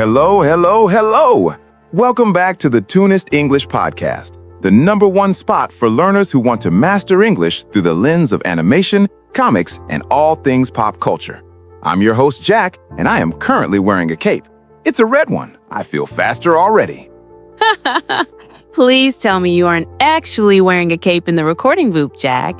Hello, hello, hello! Welcome back to the TOONIST English Podcast, the #1 spot for learners who want to master English through the lens of animation, comics, and all things pop culture. I'm your host, Jack, and I am currently wearing a cape. It's a red one. I feel faster already. Please tell me you aren't actually wearing a cape in the recording booth, Jack.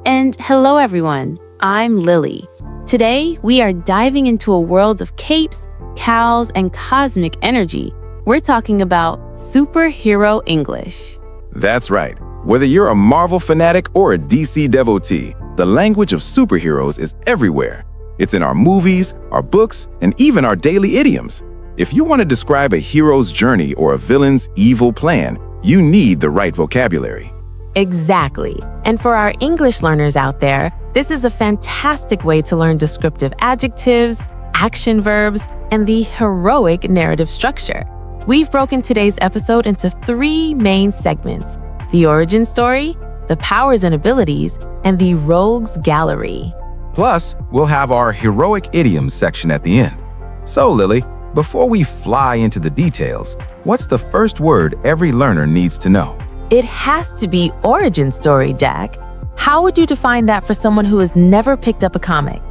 And hello, everyone. I'm Lily. Today, we are diving into a world of capes, cows, and cosmic energy. We're talking about superhero English. That's right. Whether you're a Marvel fanatic or a DC devotee, the language of superheroes is everywhere. It's in our movies, our books, and even our daily idioms. If you want to describe a hero's journey or a villain's evil plan, you need the right vocabulary. Exactly. And for our English learners out there, this is a fantastic way to learn descriptive adjectives, action verbs, and the heroic narrative structure. We've broken today's episode into 3 main segments: the origin story, the powers and abilities, and the rogues gallery. Plus, we'll have our heroic idioms section at the end. So, Lily, before we fly into the details, what's the first word every learner needs to know? It has to be origin story, Jack. How would you define that for someone who has never picked up a comic?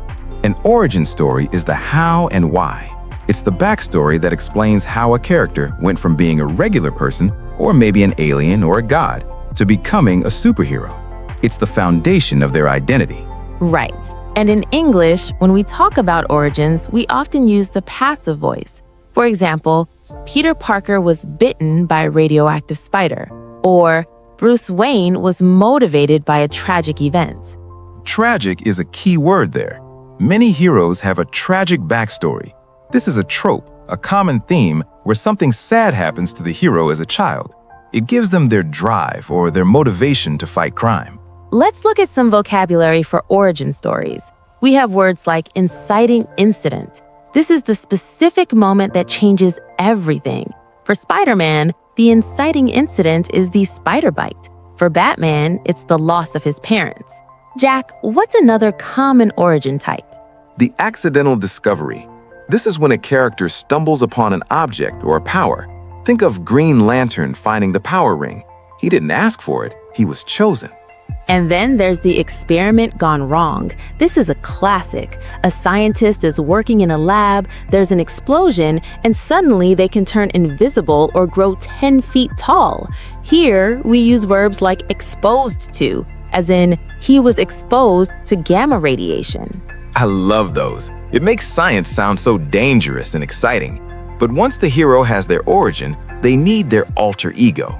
An origin story is the how and why. It's the backstory that explains how a character went from being a regular person, or maybe an alien or a god, to becoming a superhero. It's the foundation of their identity. Right. And in English, when we talk about origins, we often use the passive voice. For example, Peter Parker was bitten by a radioactive spider, or Bruce Wayne was motivated by a tragic event. Tragic is a key word there. Many heroes have a tragic backstory. This is a trope, a common theme where something sad happens to the hero as a child. It gives them their drive or their motivation to fight crime. Let's look at some vocabulary for origin stories. We have words like inciting incident. This is the specific moment that changes everything. For Spider-Man, the inciting incident is the spider bite. For Batman, it's the loss of his parents. Jack, what's another common origin type? The accidental discovery. This is when a character stumbles upon an object or a power. Think of Green Lantern finding the power ring. He didn't ask for it, he was chosen. And then there's the experiment gone wrong. This is a classic. A scientist is working in a lab, there's an explosion, and suddenly they can turn invisible or grow 10 feet tall. Here, we use verbs like exposed to, as in, he was exposed to gamma radiation. I love those. It makes science sound so dangerous and exciting. But once the hero has their origin, they need their alter ego.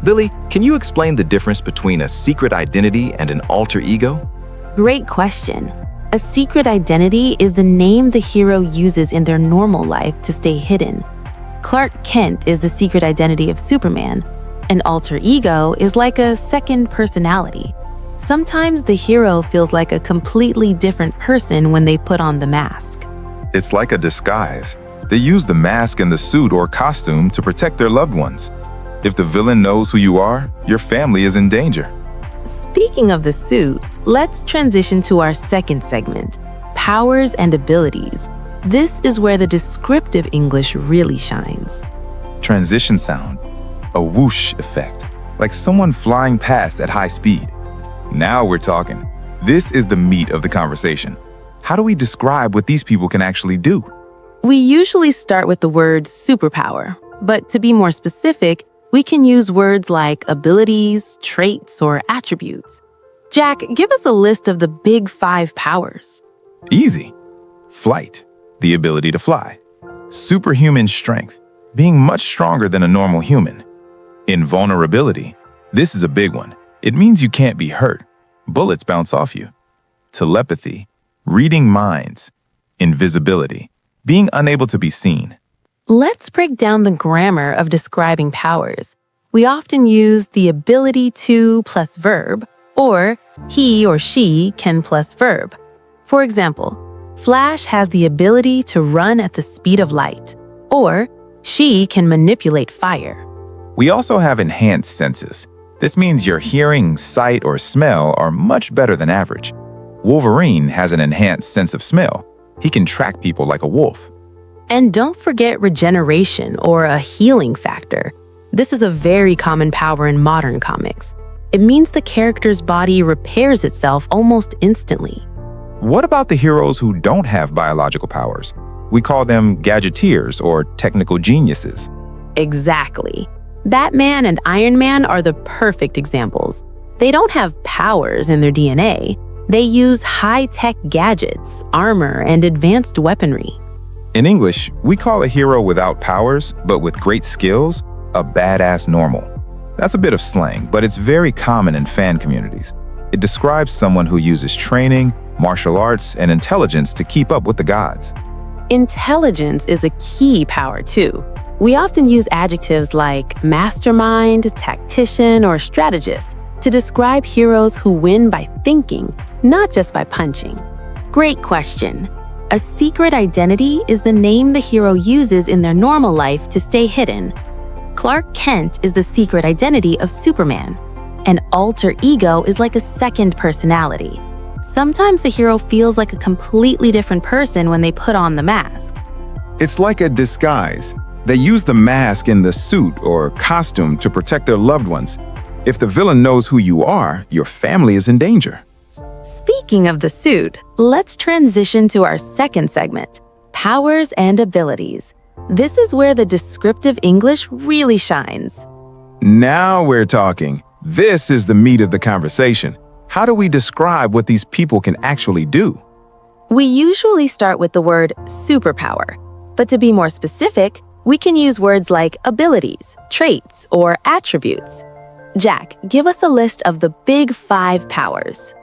Lily, can you explain the difference between a secret identity and an alter ego? Great question. A secret identity is the name the hero uses in their normal life to stay hidden. Clark Kent is the secret identity of Superman. An alter ego is like a second personality. Sometimes the hero feels like a completely different person when they put on the mask. It's like a disguise. They use the mask and the suit or costume to protect their loved ones. If the villain knows who you are, your family is in danger. Speaking of the suit, let's transition to our second segment, powers and abilities. This is where the descriptive English really shines. Transition sound, a whoosh effect, like someone flying past at high speed. Now we're talking. This is the meat of the conversation. How do we describe what these people can actually do? We usually start with the word superpower, but to be more specific, we can use words like abilities, traits, or attributes. Jack, give us a list of the big 5 powers. Easy. Flight, the ability to fly. Superhuman strength, being much stronger than a normal human. Invulnerability, this is a big one. It means you can't be hurt. Bullets bounce off you. Telepathy, reading minds. Invisibility, being unable to be seen. Let's break down the grammar of describing powers. We often use the ability to plus verb, or he or she can plus verb. For example, Flash has the ability to run at the speed of light, or she can manipulate fire. We also have enhanced senses. This means your hearing, sight, or smell are much better than average. Wolverine has an enhanced sense of smell. He can track people like a wolf. And don't forget regeneration or a healing factor. This is a very common power in modern comics. It means the character's body repairs itself almost instantly. What about the heroes who don't have biological powers? We call them gadgeteers or technical geniuses. Exactly. Batman and Iron Man are the perfect examples. They don't have powers in their DNA. They use high-tech gadgets, armor, and advanced weaponry. In English, we call a hero without powers, but with great skills, a badass normal. That's a bit of slang, but it's very common in fan communities. It describes someone who uses training, martial arts, and intelligence to keep up with the gods. Intelligence is a key power too. We often use adjectives like mastermind, tactician, or strategist to describe heroes who win by thinking, not just by punching. Great question. A secret identity is the name the hero uses in their normal life to stay hidden. Clark Kent is the secret identity of Superman. An alter ego is like a second personality. Sometimes the hero feels like a completely different person when they put on the mask. It's like a disguise. They use the mask in the suit or costume to protect their loved ones. If the villain knows who you are, your family is in danger. Speaking of the suit, let's transition to our second segment, powers and abilities. This is where the descriptive English really shines. Now we're talking. This is the meat of the conversation. How do we describe what these people can actually do? We usually start with the word superpower, but to be more specific, we can use words like abilities, traits, or attributes. Jack, give us a list of the big 5 powers.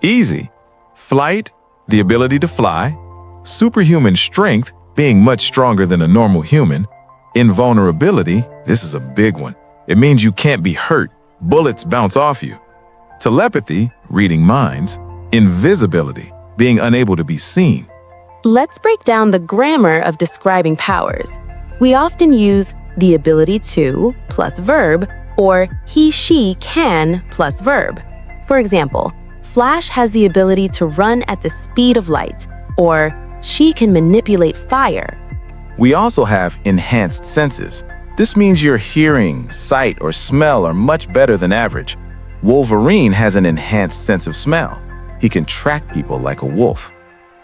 Easy. Flight, the ability to fly. Superhuman strength, being much stronger than a normal human. Invulnerability, this is a big one. It means you can't be hurt. Bullets bounce off you. Telepathy, reading minds. Invisibility, being unable to be seen. Let's break down the grammar of describing powers. We often use the ability to plus verb or he, she can plus verb. For example, Flash has the ability to run at the speed of light, or she can manipulate fire. We also have enhanced senses. This means your hearing, sight, or smell are much better than average. Wolverine has an enhanced sense of smell. He can track people like a wolf.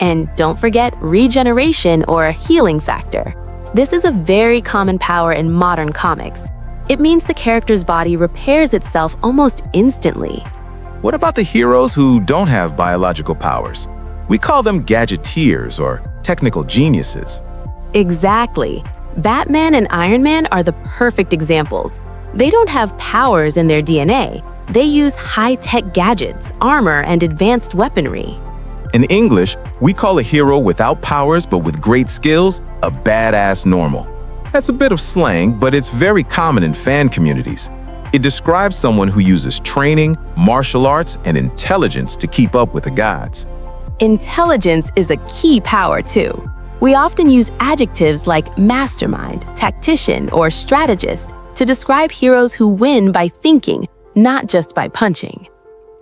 And don't forget regeneration or healing factor. This is a very common power in modern comics. It means the character's body repairs itself almost instantly. What about the heroes who don't have biological powers? We call them gadgeteers or technical geniuses. Exactly. Batman and Iron Man are the perfect examples. They don't have powers in their DNA. They use high-tech gadgets, armor, and advanced weaponry. In English, we call a hero without powers but with great skills a badass normal. That's a bit of slang, but it's very common in fan communities. It describes someone who uses training, martial arts, and intelligence to keep up with the gods. Intelligence is a key power too. We often use adjectives like mastermind, tactician, or strategist to describe heroes who win by thinking, not just by punching.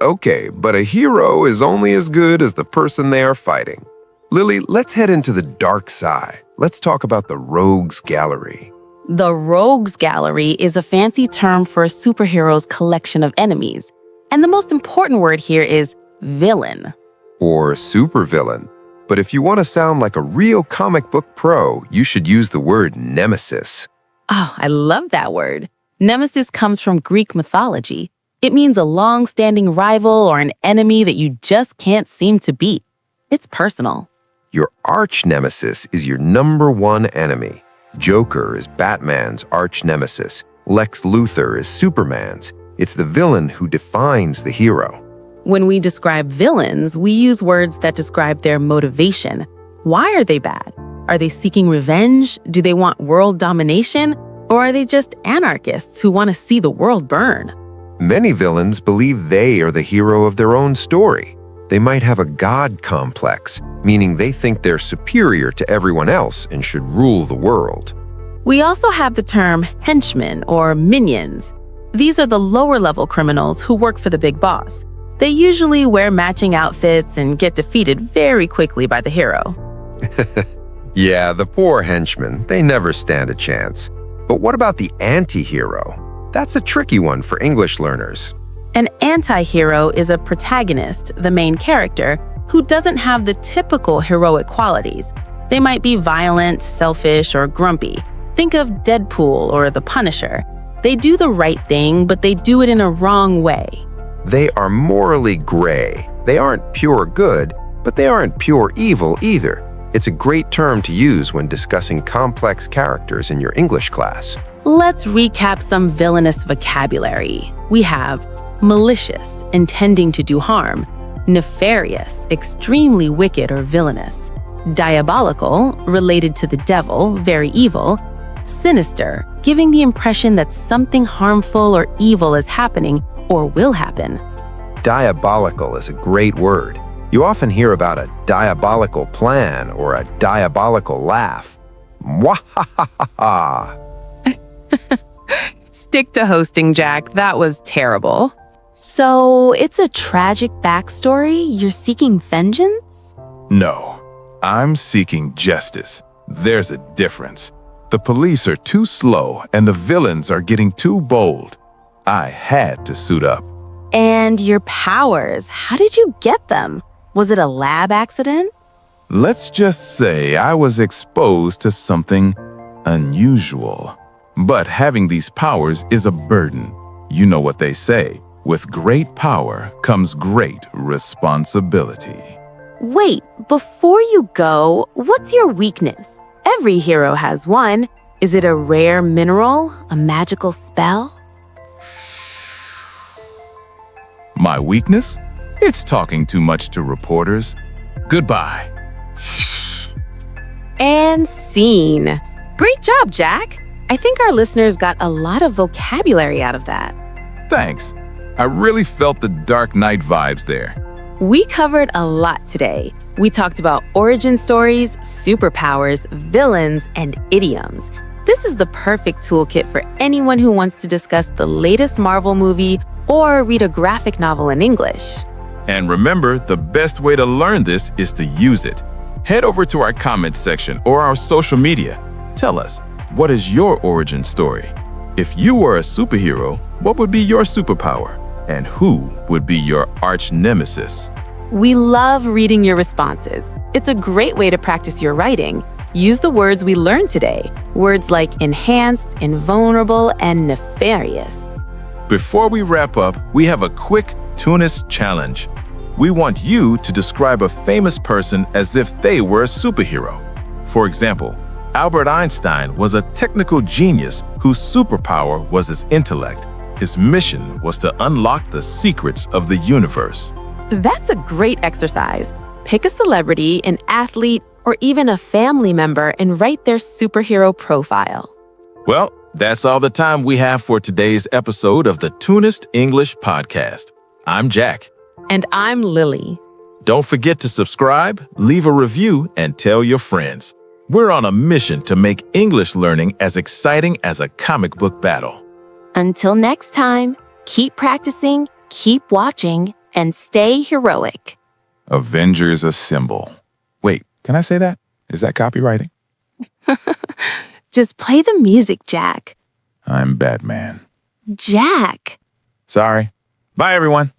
Okay, but a hero is only as good as the person they are fighting. Lily, let's head into the dark side. Let's talk about the Rogues Gallery. The Rogues Gallery is a fancy term for a superhero's collection of enemies. And the most important word here is villain. Or supervillain. But if you want to sound like a real comic book pro, you should use the word nemesis. Oh, I love that word. Nemesis comes from Greek mythology. It means a long-standing rival or an enemy that you just can't seem to beat. It's personal. Your arch nemesis is your number one enemy. Joker is Batman's arch nemesis. Lex Luthor is Superman's. It's the villain who defines the hero. When we describe villains, we use words that describe their motivation. Why are they bad? Are they seeking revenge? Do they want world domination? Or are they just anarchists who want to see the world burn? Many villains believe they are the hero of their own story. They might have a god complex, meaning they think they're superior to everyone else and should rule the world. We also have the term henchmen or minions. These are the lower-level criminals who work for the big boss. They usually wear matching outfits and get defeated very quickly by the hero. Yeah, the poor henchmen, they never stand a chance. But what about the anti-hero? That's a tricky one for English learners. An anti-hero is a protagonist, the main character, who doesn't have the typical heroic qualities. They might be violent, selfish, or grumpy. Think of Deadpool or the Punisher. They do the right thing, but they do it in a wrong way. They are morally gray. They aren't pure good, but they aren't pure evil either. It's a great term to use when discussing complex characters in your English class. Let's recap some villainous vocabulary. We have malicious, intending to do harm; nefarious, extremely wicked or villainous; diabolical, related to the devil, very evil; sinister, giving the impression that something harmful or evil is happening or will happen. Diabolical is a great word. You often hear about a diabolical plan or a diabolical laugh. Mwahahaha. Stick to hosting, Jack. That was terrible. So, it's a tragic backstory? You're seeking vengeance? No, I'm seeking justice. There's a difference. The police are too slow and the villains are getting too bold. I had to suit up. And your powers, how did you get them? Was it a lab accident? Let's just say I was exposed to something unusual. But having these powers is a burden. You know what they say, with great power comes great responsibility. Wait, before you go, what's your weakness? Every hero has one. Is it a rare mineral? A magical spell? My weakness? It's talking too much to reporters. Goodbye. And scene. Great job, Jack. I think our listeners got a lot of vocabulary out of that. Thanks. I really felt the Dark Knight vibes there. We covered a lot today. We talked about origin stories, superpowers, villains, and idioms. This is the perfect toolkit for anyone who wants to discuss the latest Marvel movie or read a graphic novel in English. And remember, the best way to learn this is to use it. Head over to our comments section or our social media. Tell us, what is your origin story? If you were a superhero, what would be your superpower? And who would be your arch nemesis? We love reading your responses. It's a great way to practice your writing. Use the words we learned today. Words like enhanced, invulnerable, and nefarious. Before we wrap up, we have a quick TOONIST challenge. We want you to describe a famous person as if they were a superhero. For example, Albert Einstein was a technical genius whose superpower was his intellect. His mission was to unlock the secrets of the universe. That's a great exercise. Pick a celebrity, an athlete, or even a family member and write their superhero profile. Well, that's all the time we have for today's episode of the Tunist English Podcast. I'm Jack. And I'm Lily. Don't forget to subscribe, leave a review, and tell your friends. We're on a mission to make English learning as exciting as a comic book battle. Until next time, keep practicing, keep watching, and stay heroic. Avengers Assemble. Wait, can I say that? Is that copywriting? Just play the music, Jack. I'm Batman. Jack. Sorry. Bye, everyone.